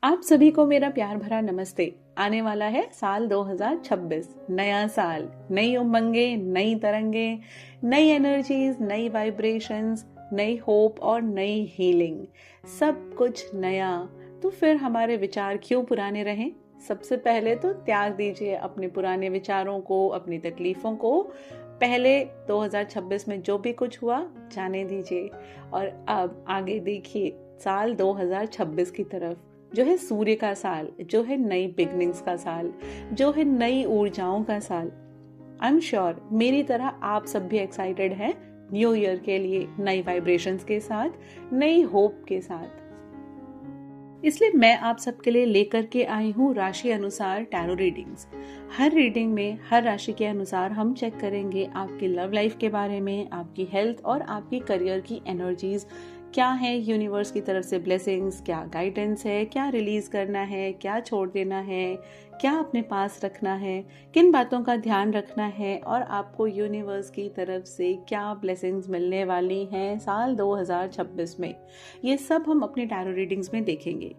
आप सभी को मेरा प्यार भरा नमस्ते। आने वाला है साल 2026, नया साल, नई उमंगे, नई तरंगे, नई एनर्जीज, नई वाइब्रेशंस, नई होप और नई हीलिंग, सब कुछ नया। तो फिर हमारे विचार क्यों पुराने रहें? सबसे पहले तो त्याग दीजिए अपने पुराने विचारों को, अपनी तकलीफों को। पहले 2026 में जो भी कुछ हुआ जाने दीजिए और अब आगे देखिए साल 2026 की तरफ, जो है सूर्य का साल, जो है नई बिगनिंग्स का साल, जो है नई ऊर्जाओं का साल। आई एम श्योर मेरी तरह आप सब भी एक्साइटेड हैं न्यू ईयर के लिए, नई वाइब्रेशंस के साथ, नई होप के साथ। इसलिए मैं आप सबके लिए लेकर के आई हूँ राशि अनुसार टैरो रीडिंग्स। हर रीडिंग में हर राशि के अनुसार हम चेक करेंगे आपकी लव लाइफ के बारे में, आपकी हेल्थ और आपकी करियर की एनर्जीज क्या है, यूनिवर्स की तरफ से ब्लेसिंग्स, क्या गाइडेंस है, क्या रिलीज करना है, क्या छोड़ देना है, क्या अपने पास रखना है, किन बातों का ध्यान रखना है और आपको यूनिवर्स की तरफ से क्या ब्लेसिंग्स मिलने वाली हैं साल 2026 में। ये सब हम अपनी टैरो रीडिंग्स में देखेंगे।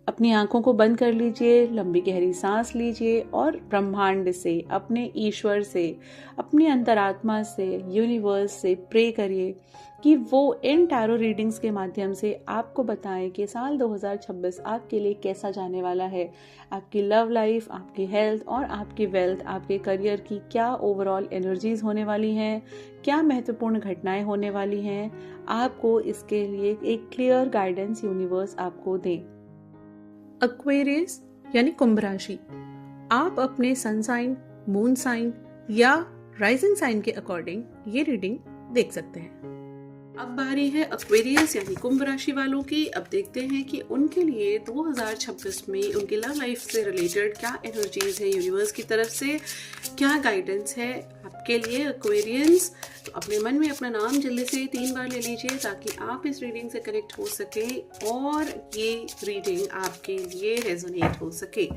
अपनी आंखों को बंद कर लीजिए, लंबी गहरी सांस लीजिए और ब्रह्मांड से, अपने ईश्वर से, अपनी अंतरात्मा से, यूनिवर्स से प्रे करिए कि वो इन टैरो रीडिंग्स के माध्यम से आपको बताएं कि साल 2026 आपके लिए कैसा जाने वाला है। आपकी लव लाइफ, आपकी हेल्थ और आपकी वेल्थ, आपके करियर की क्या ओवरऑल एनर्जीज होने वाली हैं, क्या महत्वपूर्ण घटनाएं होने वाली हैं। आपको इसके लिए एक क्लियर गाइडेंस यूनिवर्स आपको दे। एक्वेरियस यानी कुंभ राशि, आप अपने सन साइन, मून साइन या राइजिंग साइन के अकॉर्डिंग ये रीडिंग देख सकते हैं। अब बारी है एक्वेरियस यानी कुंभ राशि वालों की। अब देखते हैं कि उनके लिए 2026 में उनकी लव लाइफ से रिलेटेड क्या एनर्जीज है, यूनिवर्स की तरफ से क्या गाइडेंस है आपके लिए एक्वेरियंस। तो अपने मन में अपना नाम जल्दी से 3 बार ले लीजिए ताकि आप इस रीडिंग से कनेक्ट हो सके और ये रीडिंग आपके लिए रेजोनेट हो सके।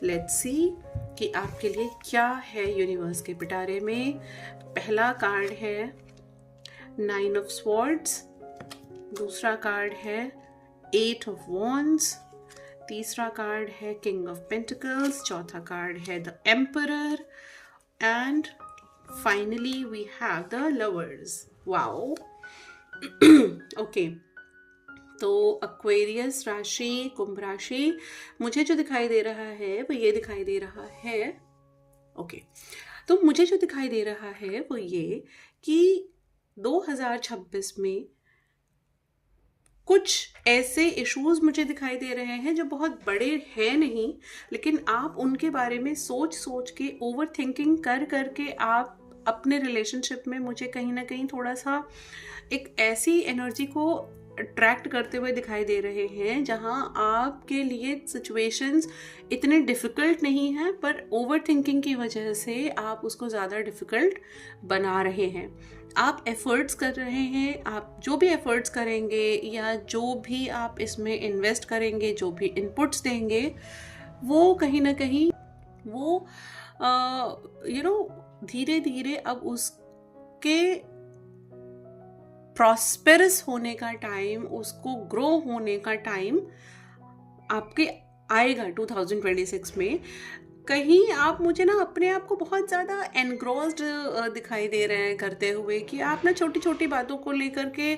लेट्स सी कि आपके लिए क्या है यूनिवर्स के पिटारे में। पहला कार्ड है 9 ऑफ स्वॉर्ड्स, दूसरा कार्ड है 8 ऑफ वॉन्ड्स, तीसरा कार्ड है किंग ऑफ पेंटिकल्स, चौथा कार्ड है the emperor and finally we have the lovers. Wow. Okay, तो एक्वेरियस राशि, कुंभ राशि, मुझे जो दिखाई दे रहा है वो ये दिखाई दे रहा है। ओके, तो मुझे जो दिखाई दे रहा है वो ये कि 2026 में कुछ ऐसे इश्यूज मुझे दिखाई दे रहे हैं जो बहुत बड़े हैं नहीं, लेकिन आप उनके बारे में सोच सोच के, ओवर थिंकिंग कर करके आप अपने रिलेशनशिप में मुझे कहीं ना कहीं थोड़ा सा एक ऐसी एनर्जी को अट्रैक्ट करते हुए दिखाई दे रहे हैं जहां आपके लिए सिचुएशंस इतने डिफ़िकल्ट नहीं हैं, पर ओवर थिंकिंग की वजह से आप उसको ज़्यादा डिफ़िकल्ट बना रहे हैं। आप एफर्ट्स कर रहे हैं, आप जो भी एफर्ट्स करेंगे या जो भी आप इसमें इन्वेस्ट करेंगे, जो भी इनपुट्स देंगे, वो कहीं ना कहीं वो धीरे धीरे अब उसके प्रॉस्पेरस होने का टाइम, उसको ग्रो होने का टाइम आपके आएगा 2026 में। कहीं आप मुझे ना अपने आप को बहुत ज़्यादा एनग्रोस्ड दिखाई दे रहे हैं करते हुए कि आप ना छोटी छोटी बातों को लेकर के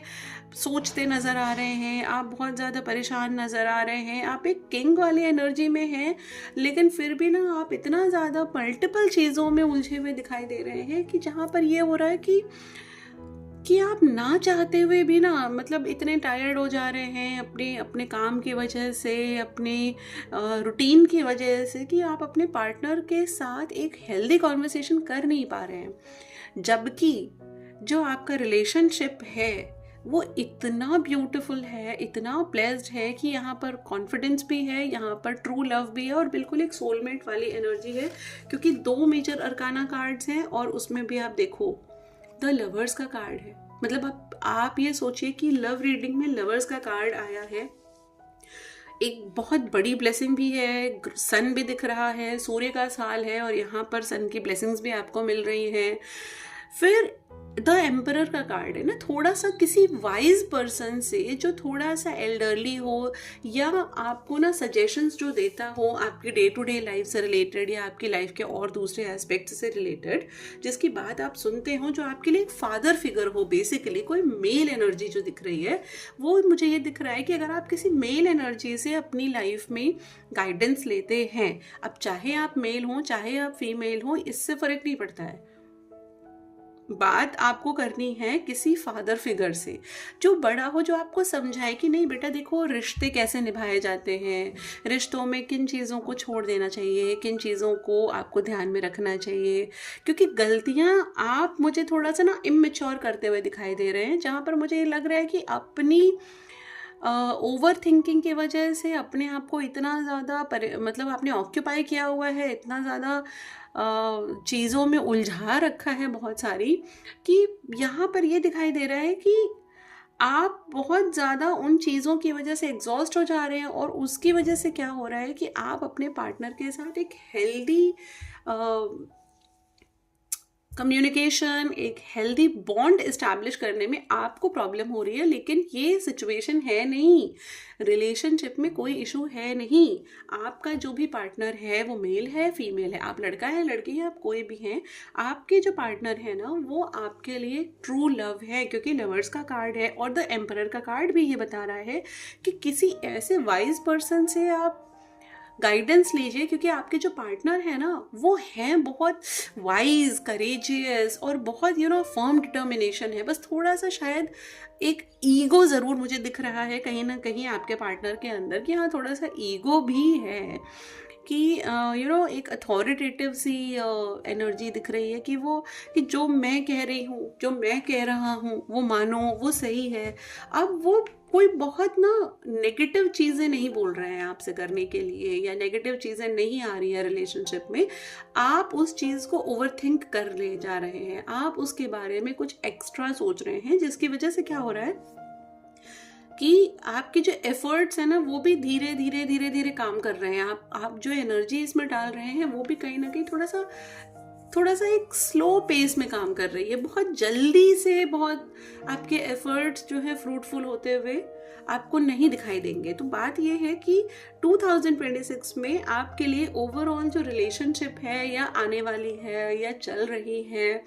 सोचते नज़र आ रहे हैं, आप बहुत ज़्यादा परेशान नज़र आ रहे हैं। आप एक किंग वाली एनर्जी में हैं, लेकिन फिर भी ना आप इतना ज़्यादा मल्टीपल चीज़ों में उलझे हुए दिखाई दे रहे हैं कि जहाँ पर ये हो रहा है कि आप ना चाहते हुए भी ना, मतलब इतने टायर्ड हो जा रहे हैं अपने काम की वजह से, अपने रूटीन की वजह से, कि आप अपने पार्टनर के साथ एक हेल्दी कॉन्वर्सेशन कर नहीं पा रहे हैं। जबकि जो आपका रिलेशनशिप है वो इतना ब्यूटीफुल है, इतना ब्लेस्ड है कि यहाँ पर कॉन्फिडेंस भी है, यहाँ पर ट्रू लव भी है और बिल्कुल एक सोलमेट वाली एनर्जी है, क्योंकि 2 मेजर अरकाना कार्ड्स हैं और उसमें भी आप देखो द लवर्स का कार्ड है। मतलब आप ये सोचिए कि लव रीडिंग में लवर्स का कार्ड आया है, एक बहुत बड़ी ब्लेसिंग भी है, सन भी दिख रहा है, सूर्य का साल है और यहाँ पर सन की ब्लेसिंग्स भी आपको मिल रही हैं। फिर द एम्परर का कार्ड है ना, थोड़ा सा किसी वाइज पर्सन से जो थोड़ा सा एल्डरली हो या आपको ना सजेशंस जो देता हो आपकी डे टू डे लाइफ से रिलेटेड या आपकी लाइफ के और दूसरे एस्पेक्ट से रिलेटेड, जिसकी बात आप सुनते हो, जो आपके लिए एक फादर फिगर हो, बेसिकली कोई मेल एनर्जी जो दिख रही है, वो मुझे ये दिख रहा है कि अगर आप किसी मेल एनर्जी से अपनी लाइफ में गाइडेंस लेते हैं, अब चाहे आप मेल हो चाहे आप फीमेल हो, इससे फर्क नहीं पड़ता है, बात आपको करनी है किसी फादर फिगर से जो बड़ा हो, जो आपको समझाए कि नहीं बेटा देखो रिश्ते कैसे निभाए जाते हैं, रिश्तों में किन चीज़ों को छोड़ देना चाहिए, किन चीज़ों को आपको ध्यान में रखना चाहिए। क्योंकि गलतियां आप मुझे थोड़ा सा ना इमेच्योर करते हुए दिखाई दे रहे हैं, जहाँ पर मुझे ये लग रहा है कि अपनी ओवर थिंकिंग की वजह से अपने आप को इतना ज़्यादा मतलब आपने ऑक्यूपाई किया हुआ है, इतना ज़्यादा चीज़ों में उलझा रखा है बहुत सारी, कि यहाँ पर ये दिखाई दे रहा है कि आप बहुत ज़्यादा उन चीज़ों की वजह से एग्जॉस्ट हो जा रहे हैं, और उसकी वजह से क्या हो रहा है कि आप अपने पार्टनर के साथ एक हेल्दी कम्युनिकेशन, एक हेल्दी बॉन्ड इस्टेब्लिश करने में आपको प्रॉब्लम हो रही है। लेकिन ये सिचुएशन है नहीं, रिलेशनशिप में कोई इशू है नहीं। आपका जो भी पार्टनर है वो मेल है फीमेल है, आप लड़का है लड़की है, आप कोई भी हैं, आपके जो पार्टनर है ना वो आपके लिए ट्रू लव है, क्योंकि लवर्स का कार्ड है और द एम्परर का कार्ड भी ये बता रहा है कि किसी ऐसे वाइज पर्सन से आप गाइडेंस लीजिए, क्योंकि आपके जो पार्टनर है ना वो हैं बहुत वाइज, करेजियस और बहुत फर्म डिटर्मिनेशन है। बस थोड़ा सा शायद एक ईगो ज़रूर मुझे दिख रहा है कहीं ना कहीं आपके पार्टनर के अंदर, कि हाँ थोड़ा सा ईगो भी है, कि एक अथॉरिटेटिव सी एनर्जी दिख रही है, कि जो मैं कह रही हूँ, जो मैं कह रहा हूँ वो मानो, वो सही है। अब वो कोई बहुत ना नेगेटिव चीज़ें नहीं बोल रहे हैं आपसे करने के लिए, या नेगेटिव चीज़ें नहीं आ रही है रिलेशनशिप में, आप उस चीज़ को ओवरथिंक कर ले जा रहे हैं, आप उसके बारे में कुछ एक्स्ट्रा सोच रहे हैं, जिसकी वजह से क्या हो रहा है कि आपके जो एफर्ट्स है ना वो भी धीरे धीरे धीरे धीरे काम कर रहे हैं। आप जो एनर्जी इसमें डाल रहे हैं वो भी कहीं ना कहीं थोड़ा सा एक स्लो पेस में काम कर रही है। बहुत जल्दी से बहुत आपके एफर्ट्स जो है फ्रूटफुल होते हुए आपको नहीं दिखाई देंगे। तो बात ये है कि 2026 में आपके लिए ओवरऑल जो रिलेशनशिप है या आने वाली है या चल रही है,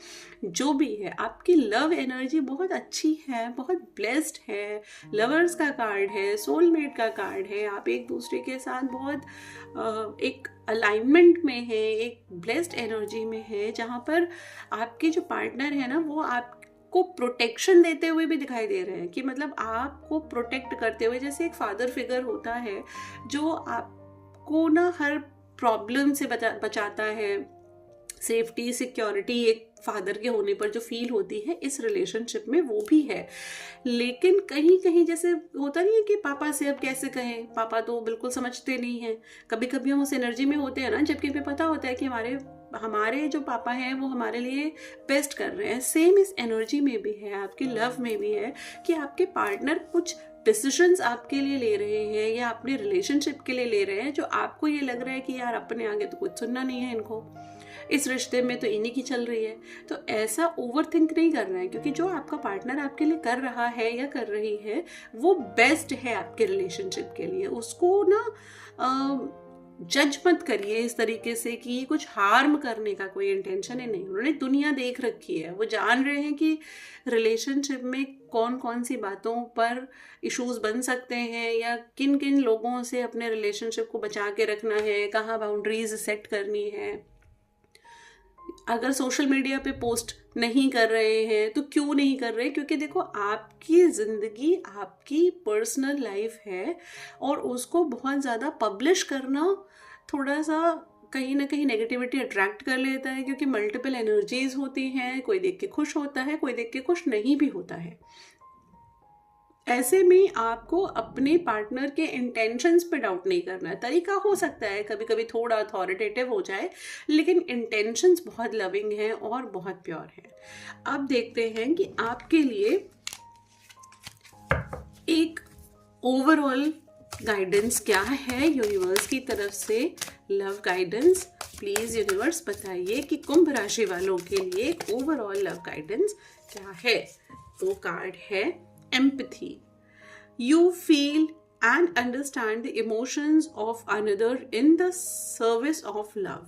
जो भी है, आपकी लव एनर्जी बहुत अच्छी है, बहुत ब्लेस्ड है। लवर्स का कार्ड है, सोलमेट का कार्ड है, आप एक दूसरे के साथ बहुत एक अलाइनमेंट में है, एक ब्लेस्ड एनर्जी में है, जहाँ पर आपके जो पार्टनर है ना वो आपको प्रोटेक्शन देते हुए भी दिखाई दे रहे हैं, कि मतलब आपको प्रोटेक्ट करते हुए, जैसे एक फादर फिगर होता है जो आपको ना हर प्रॉब्लम से बचाता है। सेफ्टी, सिक्योरिटी एक फादर के होने पर जो फील होती है इस रिलेशनशिप में वो भी है। लेकिन कहीं कहीं जैसे होता नहीं है कि पापा से अब कैसे कहें, पापा तो बिल्कुल समझते नहीं हैं। कभी कभी हम उस एनर्जी में होते हैं ना जबकि हमें पता होता है कि हमारे जो पापा हैं वो हमारे लिए बेस्ट कर रहे हैं। सेम इस एनर्जी में भी है, आपकी लव में भी है, कि आपके पार्टनर कुछ डिसीजंस आपके लिए ले रहे हैं या अपने रिलेशनशिप के लिए ले रहे हैं, जो आपको ये लग रहा है कि यार अपने आगे तो कुछ सुनना नहीं है इनको, इस रिश्ते में तो इन्हीं की चल रही है। तो ऐसा ओवर थिंक नहीं करना है, क्योंकि जो आपका पार्टनर आपके लिए कर रहा है या कर रही है वो बेस्ट है आपके रिलेशनशिप के लिए। उसको ना जज मत करिए इस तरीके से कि ये कुछ हार्म करने का कोई इंटेंशन है, नहीं। उन्होंने दुनिया देख रखी है, वो जान रहे हैं कि रिलेशनशिप में कौन कौन सी बातों पर इश्यूज बन सकते हैं, या किन किन लोगों से अपने रिलेशनशिप को बचा के रखना है, कहाँ बाउंड्रीज सेट करनी है। अगर सोशल मीडिया पे पोस्ट नहीं कर रहे हैं तो क्यों नहीं कर रहे? क्योंकि देखो आपकी ज़िंदगी आपकी पर्सनल लाइफ है, और उसको बहुत ज़्यादा पब्लिश करना थोड़ा सा कहीं ना कहीं नेगेटिविटी अट्रैक्ट कर लेता है, क्योंकि मल्टीपल एनर्जीज होती हैं। कोई देख के खुश होता है, कोई देख के खुश नहीं भी होता है। ऐसे में आपको अपने पार्टनर के इंटेंशंस पे डाउट नहीं करना है। तरीका हो सकता है कभी कभी थोड़ा अथॉरिटेटिव हो जाए, लेकिन इंटेंशंस बहुत लविंग हैं और बहुत प्योर हैं। अब देखते हैं कि आपके लिए एक ओवरऑल गाइडेंस क्या है यूनिवर्स की तरफ से। लव गाइडेंस प्लीज यूनिवर्स बताइए कि कुंभ राशि वालों के लिए एक ओवरऑल लव गाइडेंस क्या है? तो कार्ड है empathy. You feel and understand the emotions of another in the service of love.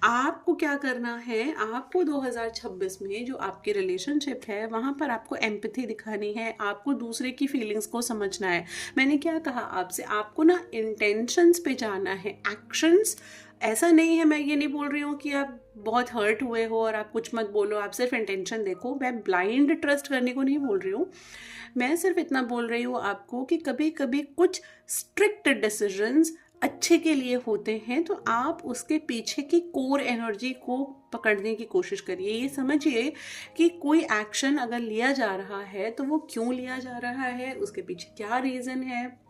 आपको क्या करना है? आपको 2026 में जो आपकी रिलेशनशिप है वहाँ पर आपको एम्पैथी दिखानी है, आपको दूसरे की फीलिंग्स को समझना है। मैंने क्या कहा आपसे? आपको ना इंटेंशंस पे जाना है, एक्शंस ऐसा नहीं है। मैं ये नहीं बोल रही हूँ कि आप बहुत हर्ट हुए हो और आप कुछ मत बोलो, आप सिर्फ इंटेंशन देखो। मैं ब्लाइंड ट्रस्ट करने को नहीं बोल रही हूँ, मैं सिर्फ इतना बोल रही हूँ आपको कि कभी कभी कुछ स्ट्रिक्ट डिसीजंस अच्छे के लिए होते हैं, तो आप उसके पीछे की कोर एनर्जी को पकड़ने की कोशिश करिए। ये समझिए कि कोई एक्शन अगर लिया जा रहा है तो वो क्यों लिया जा रहा है, उसके पीछे क्या रीज़न है,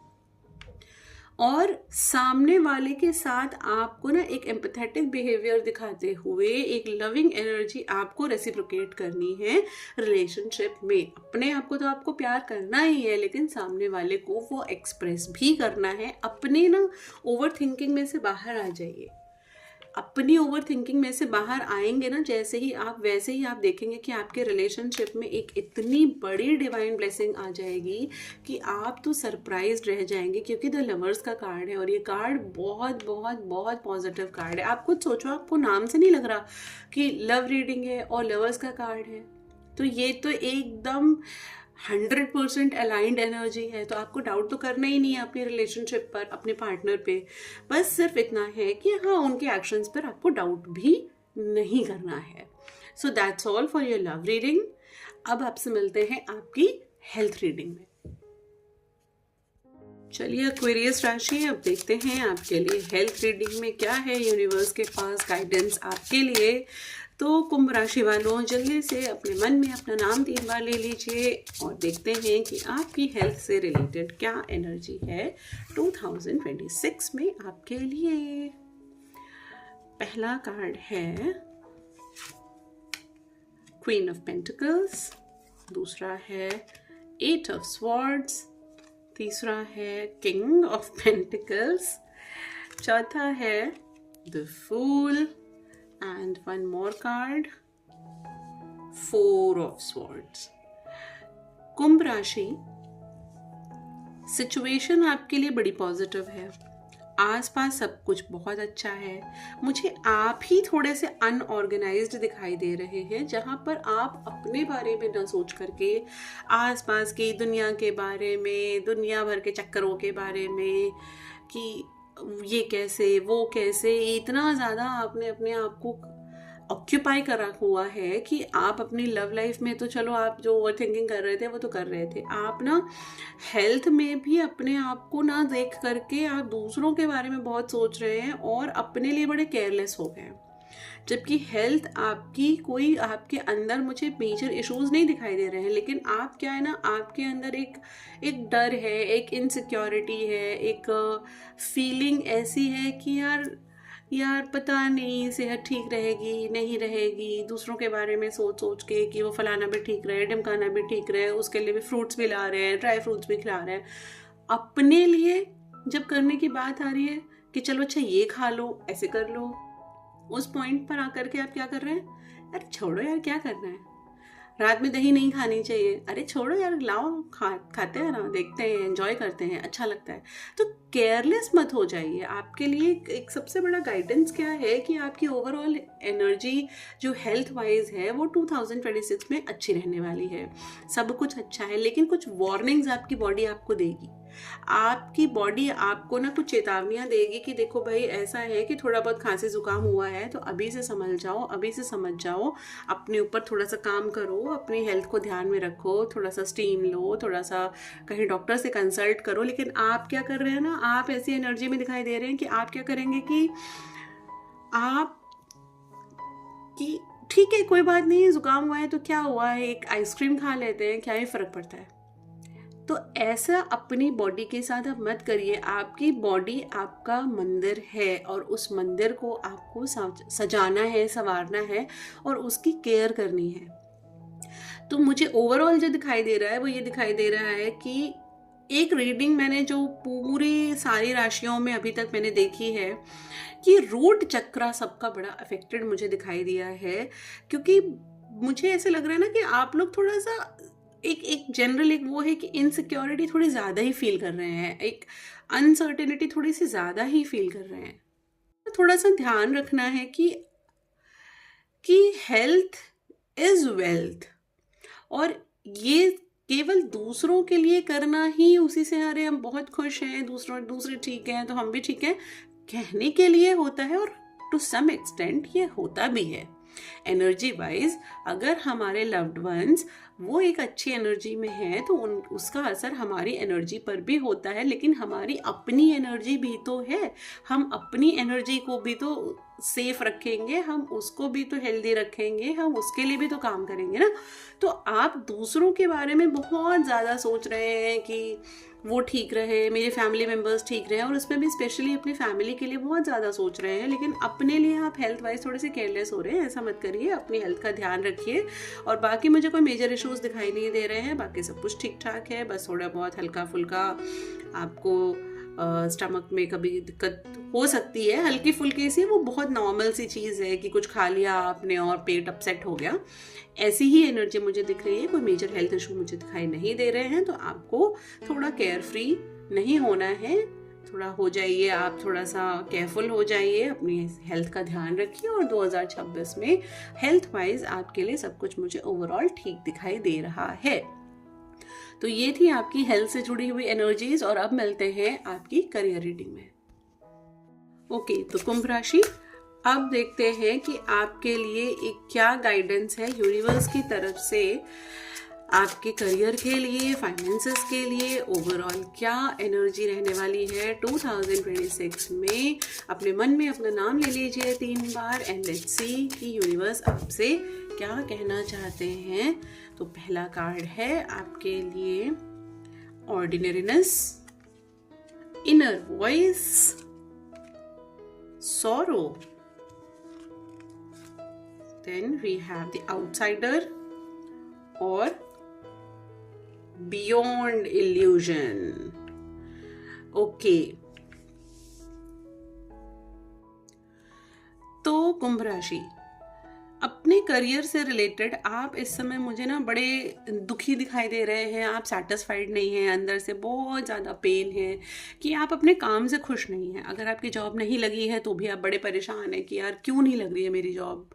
और सामने वाले के साथ आपको ना एक एम्पैथेटिक बिहेवियर दिखाते हुए एक लविंग एनर्जी आपको रेसिप्रोकेट करनी है रिलेशनशिप में। अपने आप को तो आपको प्यार करना ही है, लेकिन सामने वाले को वो एक्सप्रेस भी करना है। अपने ना ओवर थिंकिंग में से बाहर आ जाइए। अपनी ओवर थिंकिंग में से बाहर आएंगे ना जैसे ही आप, वैसे ही आप देखेंगे कि आपके रिलेशनशिप में एक इतनी बड़ी डिवाइन ब्लेसिंग आ जाएगी कि आप तो सरप्राइज रह जाएंगे, क्योंकि द लवर्स का कार्ड है और ये कार्ड बहुत बहुत बहुत पॉजिटिव कार्ड है। आप खुद सोचो, आपको नाम से नहीं लग रहा कि लव रीडिंग है और लवर्स का कार्ड है, तो ये तो एकदम 100% अलाइंड एनर्जी है। तो आपको डाउट तो करना ही नहीं है अपनी रिलेशनशिप पर, अपने पार्टनर पे। बस सिर्फ इतना है कि हाँ, उनके एक्शंस पर आपको डाउट भी नहीं करना है। So that's all for your love reading. अब आपसे मिलते हैं आपकी हेल्थ रीडिंग में। चलिए एक्वेरियस राशि, अब देखते हैं आपके लिए हेल्थ रीडिंग में क्या है यूनिवर्स के पास गाइडेंस आपके लिए। तो कुंभ राशि वालों, जल्दी से अपने मन में अपना नाम 3 बार ले लीजिए और देखते हैं कि आपकी हेल्थ से रिलेटेड क्या एनर्जी है 2026 में आपके लिए। पहला कार्ड है क्वीन ऑफ पेंटिकल्स, दूसरा है 8 ऑफ स्वॉर्ड्स, तीसरा है किंग ऑफ पेंटिकल्स, चौथा है the fool, and one more card, 4 of swords. कुंभ राशि, सिचुएशन आपके लिए बड़ी पॉजिटिव है, आसपास सब कुछ बहुत अच्छा है। मुझे आप ही थोड़े से अनऑर्गेनाइज्ड दिखाई दे रहे हैं, जहाँ पर आप अपने बारे में न सोच करके आसपास की दुनिया के बारे में, दुनिया भर के चक्करों के बारे में कि ये कैसे वो कैसे, इतना ज़्यादा आपने अपने आप को ऑक्यूपाई करा हुआ है कि आप अपनी लव लाइफ में तो चलो आप जो ओवर थिंकिंग कर रहे थे वो तो कर रहे थे, आप ना हेल्थ में भी अपने आप को ना देख करके आप दूसरों के बारे में बहुत सोच रहे हैं और अपने लिए बड़े केयरलेस हो गए हैं। जबकि हेल्थ आपकी, कोई आपके अंदर मुझे मेजर इश्यूज नहीं दिखाई दे रहे हैं, लेकिन आप क्या है ना, आपके अंदर एक डर है, एक इनसिक्योरिटी है, एक फीलिंग ऐसी है कि यार पता नहीं सेहत ठीक रहेगी नहीं रहेगी, दूसरों के बारे में सोच सोच के कि वो फलाना भी ठीक रहे, ढमकाना भी ठीक रहे, उसके लिए भी फ्रूट्स भी ला रहे हैं, ड्राई फ्रूट्स भी खिला रहे हैं। अपने लिए जब करने की बात आ रही है कि चलो अच्छा ये खा लो, ऐसे कर लो, उस पॉइंट पर आकर के आप क्या कर रहे हैं, अरे छोड़ो यार क्या करना है, रात में दही नहीं खानी चाहिए, अरे छोड़ो यार लाओ खाते हैं ना, देखते हैं, एंजॉय करते हैं, अच्छा लगता है। तो केयरलेस मत हो जाइए। आपके लिए एक सबसे बड़ा गाइडेंस क्या है कि आपकी ओवरऑल एनर्जी जो हेल्थ वाइज है वो 2026 में अच्छी रहने वाली है, सब कुछ अच्छा है, लेकिन कुछ वार्निंग्स आपकी बॉडी आपको देगी। आपकी बॉडी आपको ना कुछ चेतावनियां देगी कि देखो भाई ऐसा है कि थोड़ा बहुत खांसी जुकाम हुआ है, तो अभी से संभल जाओ, अभी से समझ जाओ, अपने ऊपर थोड़ा सा काम करो, अपनी हेल्थ को ध्यान में रखो, थोड़ा सा स्टीम लो, थोड़ा सा कहीं डॉक्टर से कंसल्ट करो। लेकिन आप क्या कर रहे हैं ना, आप ऐसी एनर्जी में दिखाई दे रहे हैं कि आप क्या करेंगे कि आप कि ठीक है कोई बात नहीं, जुकाम हुआ है तो क्या हुआ है, एक आइसक्रीम खा लेते हैं, क्या ही फर्क पड़ता है। तो ऐसा अपनी बॉडी के साथ आप मत करिए। आपकी बॉडी आपका मंदिर है और उस मंदिर को आपको सजाना है, संवारना है और उसकी केयर करनी है। तो मुझे ओवरऑल जो दिखाई दे रहा है वो ये दिखाई दे रहा है कि एक रीडिंग मैंने जो पूरी सारी राशियों में अभी तक मैंने देखी है कि रूट चक्रा सबका बड़ा अफेक्टेड मुझे दिखाई दिया है, क्योंकि मुझे ऐसे लग रहा है ना कि आप लोग थोड़ा सा एक जनरल एक वो है कि इनसिक्योरिटी थोड़ी ज़्यादा ही फील कर रहे हैं, एक अनसर्टेनिटी थोड़ी सी ज़्यादा ही फील कर रहे हैं। तो थोड़ा सा ध्यान रखना है कि हेल्थ इज़ वेल्थ, और ये केवल दूसरों के लिए करना ही उसी से अरे हम बहुत खुश हैं, दूसरे ठीक हैं तो हम भी ठीक हैं, कहने के लिए होता है, और टू सम एक्सटेंट ये होता भी है। एनर्जी वाइज अगर हमारे लव्ड वंस वो एक अच्छी एनर्जी में है तो उसका असर हमारी एनर्जी पर भी होता है, लेकिन हमारी अपनी एनर्जी भी तो है, हम अपनी एनर्जी को भी तो सेफ रखेंगे, हम उसको भी तो हेल्दी रखेंगे, हम उसके लिए भी तो काम करेंगे ना। तो आप दूसरों के बारे में बहुत ज़्यादा सोच रहे हैं कि वो ठीक रहे, मेरे फैमिली मेम्बर्स ठीक रहे, और उसमें भी स्पेशली अपनी फैमिली के लिए बहुत ज़्यादा सोच रहे हैं, लेकिन अपने लिए आप हेल्थ वाइज थोड़े से केयरलेस हो रहे हैं। ऐसा मत करिए, अपनी हेल्थ का ध्यान रखिए। और बाकी मुझे कोई मेजर इश्यूज़ दिखाई नहीं दे रहे हैं, बाकी सब कुछ ठीक ठाक है, बस थोड़ा बहुत हल्का फुल्का आपको स्टमक में कभी दिक्कत हो सकती है, हल्की फुल्की सी, वो बहुत नॉर्मल सी चीज़ है कि कुछ खा लिया आपने और पेट अपसेट हो गया, ऐसी ही एनर्जी मुझे दिख रही है। कोई मेजर हेल्थ इशू मुझे दिखाई नहीं दे रहे हैं, तो आपको थोड़ा केयर फ्री नहीं होना है, थोड़ा हो जाइए, आप थोड़ा सा केयरफुल हो जाइए, अपनी हेल्थ का ध्यान रखिए, और 2026 में हेल्थ वाइज आपके लिए सब कुछ मुझे ओवरऑल ठीक दिखाई दे रहा है। तो ये थी आपकी हेल्थ से जुड़ी हुई एनर्जीज, और अब मिलते हैं आपकी करियर रीडिंग में। ओके, तो कुंभ राशि, अब देखते हैं कि आपके लिए एक क्या गाइडेंस है यूनिवर्स की तरफ से आपके करियर के लिए, फाइनेंसेस के लिए, ओवरऑल क्या एनर्जी रहने वाली है 2026 में। अपने मन में अपना नाम ले लीजिए 3 बार एंड लेट्स सी कि यूनिवर्स आपसे क्या कहना चाहते हैं। तो पहला कार्ड है आपके लिए ordinariness, inner voice, sorrow, then we have the outsider और beyond illusion. ओके, तो कुंभ राशि, अपने करियर से रिलेटेड आप इस समय मुझे ना बड़े दुखी दिखाई दे रहे हैं, आप सेटिस्फाइड नहीं हैं, अंदर से बहुत ज़्यादा पेन है कि आप अपने काम से खुश नहीं हैं। अगर आपकी जॉब नहीं लगी है तो भी आप बड़े परेशान हैं कि यार क्यों नहीं लग रही है मेरी जॉब,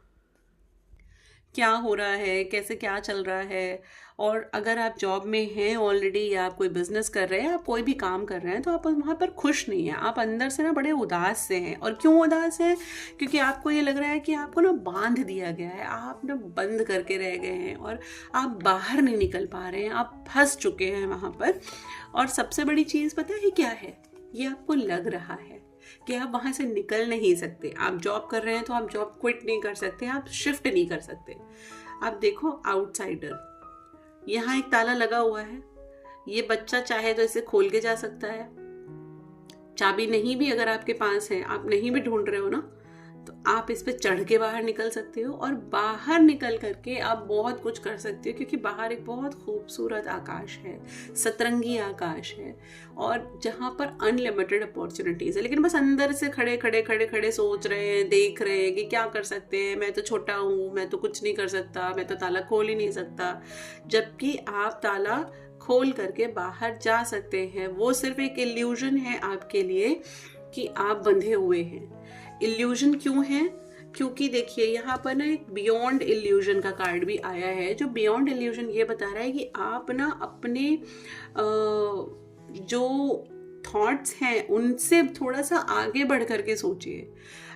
क्या हो रहा है, कैसे क्या चल रहा है। और अगर आप जॉब में हैं ऑलरेडी, या आप कोई बिजनेस कर रहे हैं, आप कोई भी काम कर रहे हैं, तो आप वहाँ पर खुश नहीं हैं, आप अंदर से ना बड़े उदास से हैं। और क्यों उदास हैं? क्योंकि आपको ये लग रहा है कि आपको ना बांध दिया गया है, आप ना बंद करके रह गए हैं और आप बाहर नहीं निकल पा रहे हैं, आप फंस चुके हैं वहाँ पर। और सबसे बड़ी चीज़ पता है क्या है? ये आपको लग रहा है कि आप वहाँ से निकल नहीं सकते। आप जॉब कर रहे हैं तो आप जॉब क्विट नहीं कर सकते, आप शिफ्ट नहीं कर सकते। आप देखो आउटसाइडर, यहाँ एक ताला लगा हुआ है, ये बच्चा चाहे तो इसे खोल के जा सकता है। चाबी नहीं भी अगर आपके पास है, आप नहीं भी ढूंढ रहे हो ना, तो आप इस पे चढ़ के बाहर निकल सकते हो, और बाहर निकल करके आप बहुत कुछ कर सकते हो, क्योंकि बाहर एक बहुत खूबसूरत आकाश है, सतरंगी आकाश है, और जहाँ पर अनलिमिटेड अपॉर्चुनिटीज है। लेकिन बस अंदर से खड़े सोच रहे हैं, देख रहे हैं कि क्या कर सकते हैं, मैं तो छोटा हूँ, मैं तो कुछ नहीं कर सकता, मैं तो ताला खोल ही नहीं सकता। जबकि आप ताला खोल करके बाहर जा सकते हैं। वो सिर्फ एक इल्यूजन है आपके लिए कि आप बंधे हुए हैं। इल्यूजन क्यों है? क्योंकि देखिए यहाँ पर ना एक बियॉन्ड इल्यूजन का कार्ड भी आया है। जो बियॉन्ड इल्यूजन ये बता रहा है कि आप ना अपने जो थॉट्स हैं उनसे थोड़ा सा आगे बढ़ करके सोचिए,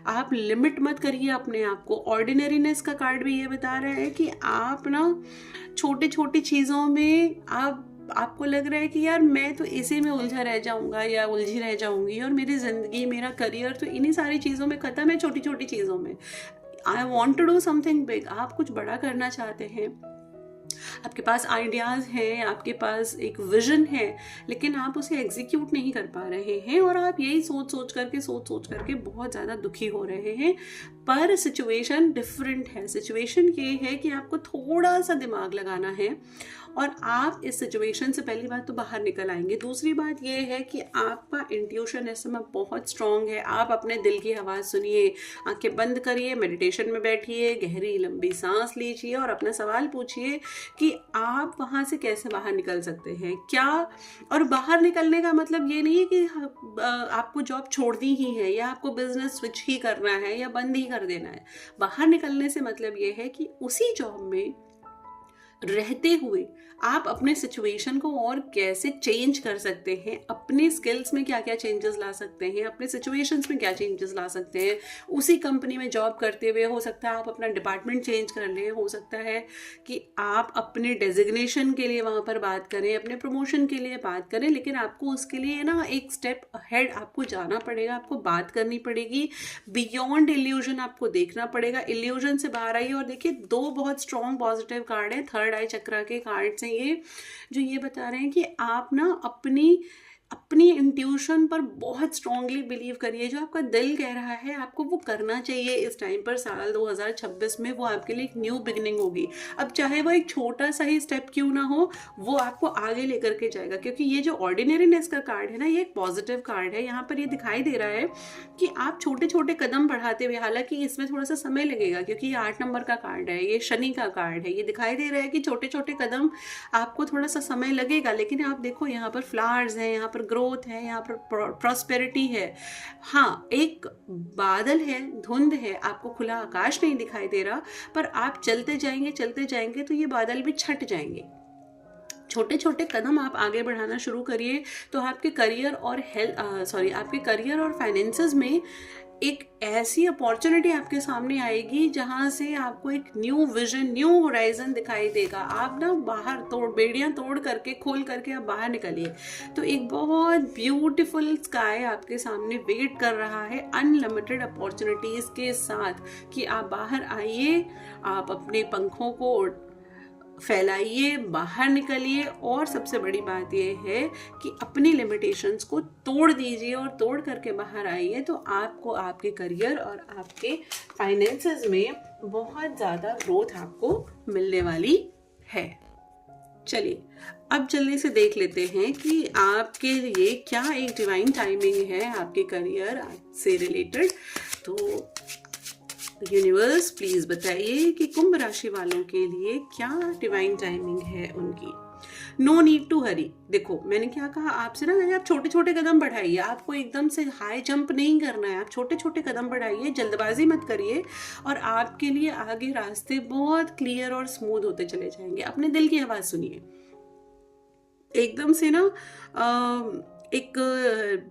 आप लिमिट मत करिए अपने आप को। ऑर्डिनरीनेस का कार्ड भी ये बता रहा है कि आप ना छोटी छोटी चीज़ों में आपको लग रहा है कि यार मैं तो इसी में उलझा रह जाऊंगा या उलझी रह जाऊंगी, और मेरी ज़िंदगी, मेरा करियर तो इन्हीं सारी चीज़ों में ख़त्म है, छोटी छोटी चीज़ों में। I want to do something big. आप कुछ बड़ा करना चाहते हैं, आपके पास आइडियाज़ हैं, आपके पास एक विजन है, लेकिन आप उसे एग्जीक्यूट नहीं कर पा रहे हैं, और आप यही सोच सोच करके बहुत ज़्यादा दुखी हो रहे हैं। पर सिचुएशन डिफरेंट है। सिचुएशन ये है कि आपको थोड़ा सा दिमाग लगाना है और आप इस सिचुएशन से पहली बात तो बाहर निकल आएंगे। दूसरी बात ये है कि आपका इंट्यूशन इस समय बहुत स्ट्रांग है। आप अपने दिल की आवाज़ सुनिए, आंखें बंद करिए, मेडिटेशन में बैठिए, गहरी लंबी सांस लीजिए और अपना सवाल पूछिए कि आप वहाँ से कैसे बाहर निकल सकते हैं। क्या, और बाहर निकलने का मतलब ये नहीं है कि आपको जॉब छोड़नी ही है या आपको बिजनेस स्विच ही करना है या बंद ही कर देना है। बाहर निकलने से मतलब ये है कि उसी जॉब में रहते हुए आप अपने सिचुएशन को और कैसे चेंज कर सकते हैं, अपने स्किल्स में क्या क्या चेंजेस ला सकते हैं, अपने सिचुएशंस में क्या चेंजेस ला सकते हैं। उसी कंपनी में जॉब करते हुए हो सकता है आप अपना डिपार्टमेंट चेंज कर लें, हो सकता है कि आप अपने डेजिग्नेशन के लिए वहाँ पर बात करें, अपने प्रमोशन के लिए बात करें, लेकिन आपको उसके लिए ना एक स्टेप अहेड आपको जाना पड़ेगा, आपको बात करनी पड़ेगी, बियॉन्ड इल्यूजन आपको देखना पड़ेगा। इल्यूजन से बाहर आइए और देखिए दो बहुत स्ट्रॉन्ग पॉजिटिव कार्ड हैं, थर्ड आई चक्रा के कार्ड्स हैं ये, जो ये बता रहे हैं कि आप ना अपनी इंट्यूशन पर बहुत स्ट्रांगली बिलीव करिए। जो आपका दिल कह रहा है आपको वो करना चाहिए इस टाइम पर, साल 2026 में वो आपके लिए एक न्यू बिगिनिंग होगी। अब चाहे वो एक छोटा सा ही स्टेप क्यों ना हो, वो आपको आगे लेकर के जाएगा। क्योंकि ये जो ऑर्डिनरीनेस का कार्ड है ना, ये एक पॉजिटिव कार्ड है। यहाँ पर ये दिखाई दे रहा है कि आप छोटे छोटे कदम बढ़ाते हुए, हालांकि इसमें थोड़ा सा समय लगेगा क्योंकि ये 8 नंबर का कार्ड है, ये शनि का कार्ड है, ये दिखाई दे रहा है कि छोटे छोटे कदम आपको थोड़ा सा समय लगेगा, लेकिन आप देखो यहाँ पर फ्लावर्स हैं, यहाँ पर ग्रोथ है, यहाँ पर प्रॉस्पेरिटी है। हाँ, एक बादल है, धुंध है, आपको खुला आकाश नहीं दिखाई दे रहा, पर आप चलते जाएंगे तो ये बादल भी छट जाएंगे। छोटे छोटे कदम आप आगे बढ़ाना शुरू करिए तो आपके करियर और आपके करियर और फाइनेंसेस में एक ऐसी अपॉर्चुनिटी आपके सामने आएगी जहां से आपको एक न्यू विजन, न्यू होराइजन दिखाई देगा। आप ना बाहर बेड़ियां तोड़ करके, खोल करके आप बाहर निकलिए तो एक बहुत ब्यूटीफुल स्काई आपके सामने वेट कर रहा है, अनलिमिटेड अपॉर्चुनिटीज के साथ, कि आप बाहर आइए, आप अपने पंखों को फैलाइए, बाहर निकलिए। और सबसे बड़ी बात यह है कि अपनी लिमिटेशंस को तोड़ दीजिए और तोड़ करके बाहर आइए तो आपको आपके करियर और आपके फाइनेंसेस में बहुत ज़्यादा ग्रोथ आपको मिलने वाली है। चलिए अब जल्दी से देख लेते हैं कि आपके लिए क्या एक डिवाइन टाइमिंग है आपके करियर से रिलेटेड। तो यूनिवर्स प्लीज बताइए कि कुंभ राशि वालों के लिए क्या डिवाइन टाइमिंग है उनकी। नो नीड टू हरी। देखो मैंने क्या कहा आपसे ना, आप छोटे छोटे कदम बढ़ाइए, आपको एकदम से हाई जंप नहीं करना है, आप छोटे छोटे कदम बढ़ाइए, जल्दबाजी मत करिए और आपके लिए आगे रास्ते बहुत क्लियर और स्मूथ होते चले जाएंगे। अपने दिल की आवाज़ सुनिए, एकदम से ना एक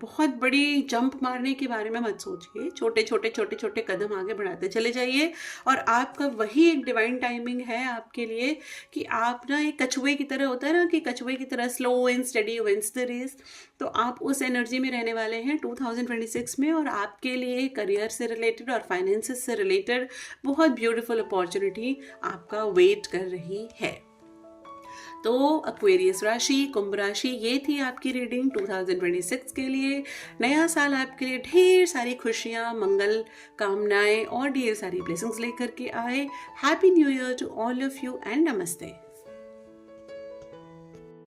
बहुत बड़ी जंप मारने के बारे में मत सोचिए, छोटे छोटे कदम आगे बढ़ाते चले जाइए। और आपका वही एक डिवाइन टाइमिंग है आपके लिए कि आप ना एक कछुए की तरह, होता है ना कि कछुए की तरह slow and steady wins the race, तो आप उस एनर्जी में रहने वाले हैं 2026 में। और आपके लिए करियर से रिलेटेड और फाइनेंसेस से रिलेटेड बहुत ब्यूटीफुल अपॉर्चुनिटी आपका वेट कर रही है। तो एक्वेरियस राशि, कुंभ राशि, ये थी आपकी रीडिंग 2026 के लिए। नया साल आपके लिए ढेर सारी खुशियाँ, मंगल कामनाएं और ढेर सारी ब्लेसिंग्स लेकर के आए। Happy new year to all of you and नमस्ते।